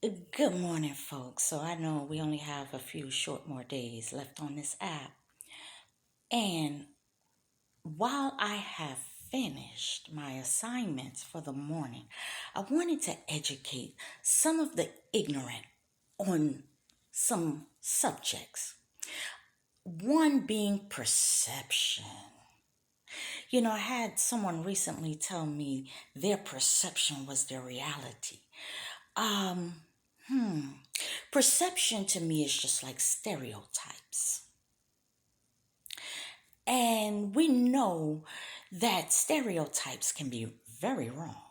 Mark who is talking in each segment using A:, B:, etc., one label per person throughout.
A: Good morning, folks. So I know we only have a few short more days left on this app. And while I have finished my assignments for the morning, I wanted to educate some of the ignorant on some subjects. One being perception. I had someone recently tell me their perception was their reality. Um, Perception to me is just like stereotypes. And we know that stereotypes can be very wrong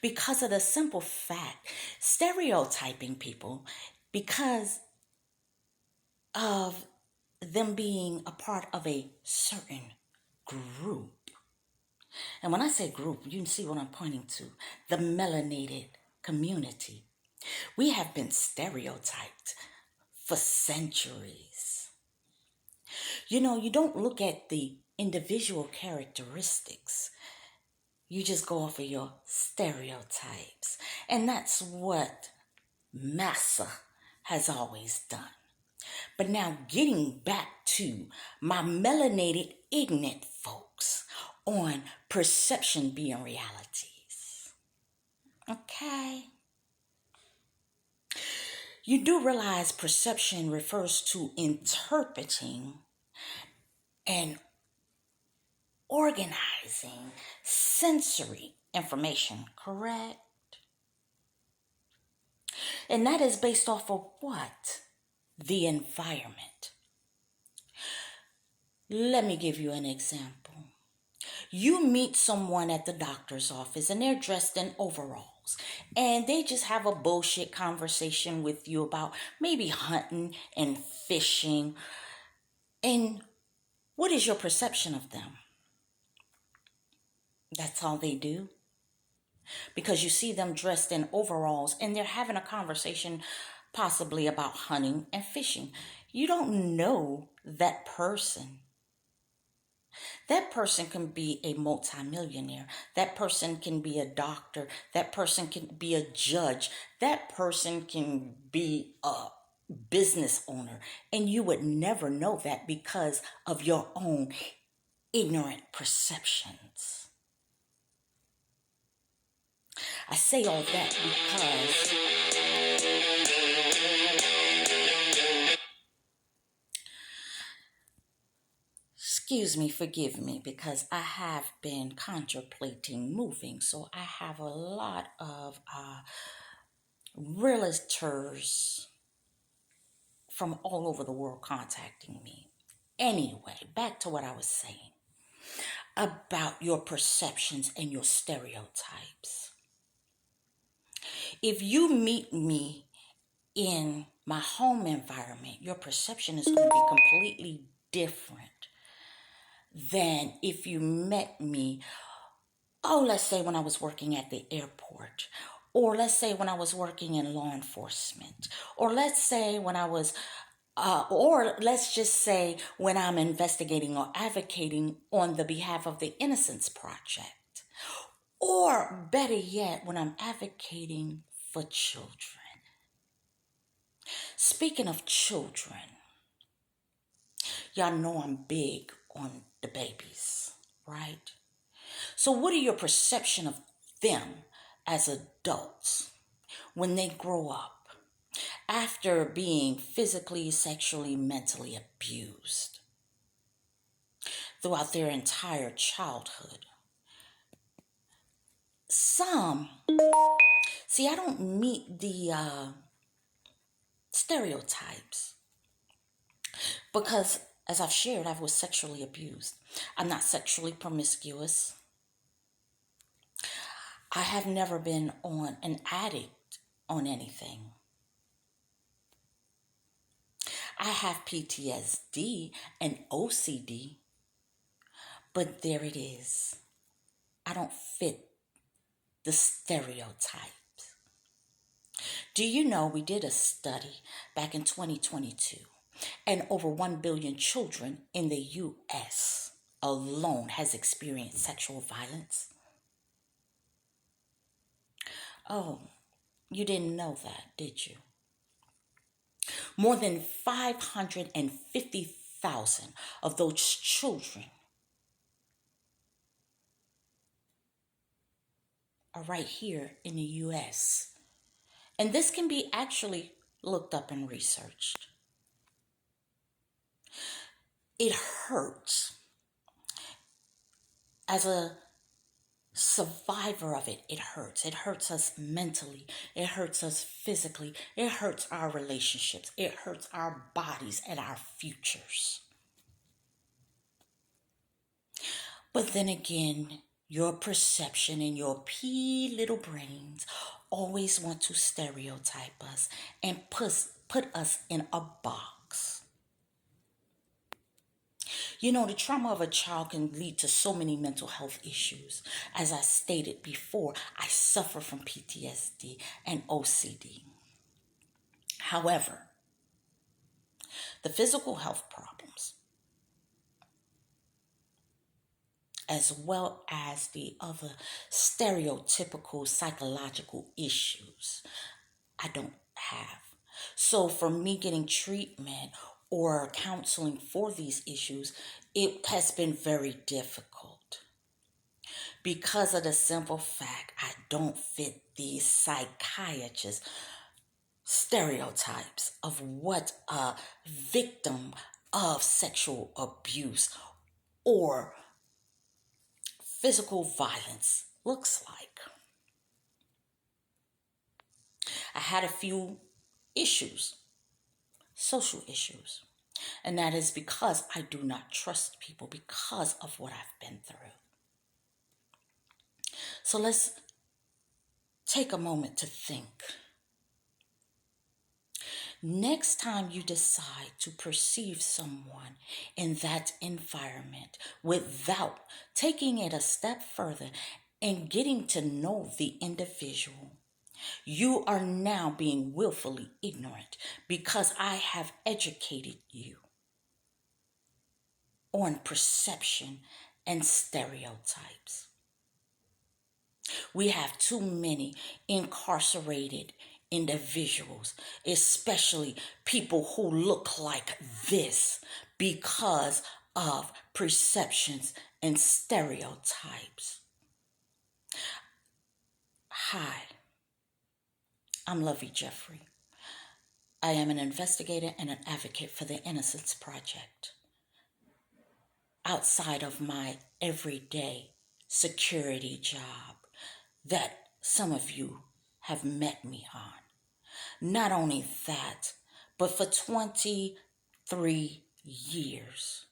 A: because of the simple fact stereotyping people because of them being a part of a certain group. And when I say group, you can see what I'm pointing to, the melanated community. We have been stereotyped for centuries. You don't look at the individual characteristics. You just go off of your stereotypes. And that's what massa has always done. But now getting back to my melanated ignorant folks on perception being realities. Okay. You do realize perception refers to interpreting and organizing sensory information, correct? And that is based off of what? The environment. Let me give you an example. You meet someone at the doctor's office and they're dressed in overalls and they just have a bullshit conversation with you about maybe hunting and fishing. And what is your perception of them? That's all they do? Because you see them dressed in overalls and they're having a conversation possibly about hunting and fishing. You don't know that person. That person can be a multimillionaire. That person can be a doctor. That person can be a judge. That person can be a business owner. And you would never know that because of your own ignorant perceptions. I say all that because excuse me, forgive me, because I have been contemplating moving. So I have a lot of realtors from all over the world contacting me. Anyway, back to what I was saying about your perceptions and your stereotypes. If you meet me in my home environment, your perception is going to be completely different than if you met me, let's say when I was working at the airport, or let's say when I was working in law enforcement, or let's say when I was, or let's just say when I'm investigating or advocating on the behalf of the Innocence Project, or better yet, when I'm advocating for children. Speaking of children, y'all know I'm big on the babies, right? So what are your perception of them as adults when they grow up after being physically, sexually, mentally abused throughout their entire childhood? Some, see, I don't meet the stereotypes because, as I've shared, I was sexually abused. I'm not sexually promiscuous. I have never been on an addict on anything. I have PTSD and OCD, but there it is. I don't fit the stereotypes. Do you know we did a study back in 2022 and over 1 billion children in the US alone has experienced sexual violence? Oh, You didn't know that, did you? More than 550,000 of those children are right here in the U.S. And this can be actually looked up and researched. It hurts. As a survivor of it, it hurts. It hurts us mentally. It hurts us physically. It hurts our relationships. It hurts our bodies and our futures. But then again, your perception and your pea little brains always want to stereotype us and put us in a box. You know, the trauma of a child can lead to so many mental health issues. As I stated before, I suffer from PTSD and OCD. However, the physical health problems, as well as the other stereotypical psychological issues, I don't have. So for me getting treatment or counseling for these issues, it has been very difficult because of the simple fact I don't fit these psychiatrists' stereotypes of what a victim of sexual abuse or physical violence looks like. I had a few issues, social issues, and that is because I do not trust people because of what I've been through. So let's take a moment to think. Next time you decide to perceive someone in that environment without taking it a step further and getting to know the individual, you are now being willfully ignorant because I have educated you on perception and stereotypes. We have too many incarcerated individuals, especially people who look like this, because of perceptions and stereotypes. Hi, I'm Lovey Jeffrey. I am an investigator and an advocate for the Innocence Project. Outside of my everyday security job that some of you have met me on. Not only that, but for 23 years,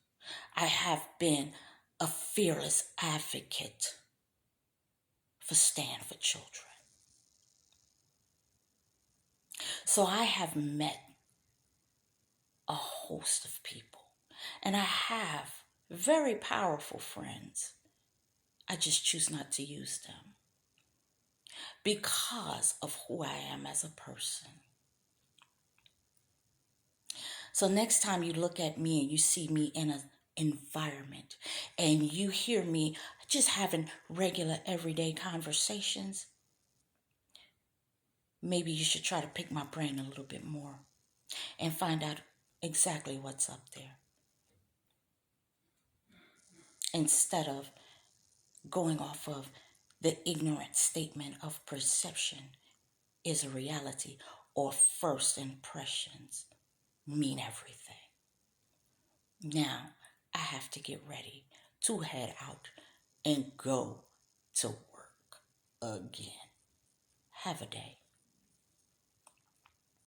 A: I have been a fearless advocate for Stand for Children. So I have met a host of people, and I have very powerful friends. I just choose not to use them because of who I am as a person. So next time you look at me and you see me in an environment and you hear me just having regular everyday conversations, maybe you should try to pick my brain a little bit more and find out exactly what's up there. Instead of going off of the ignorant statement of perception is a reality or first impressions mean everything. Now, I have to get ready to head out and go to work again. Have a day.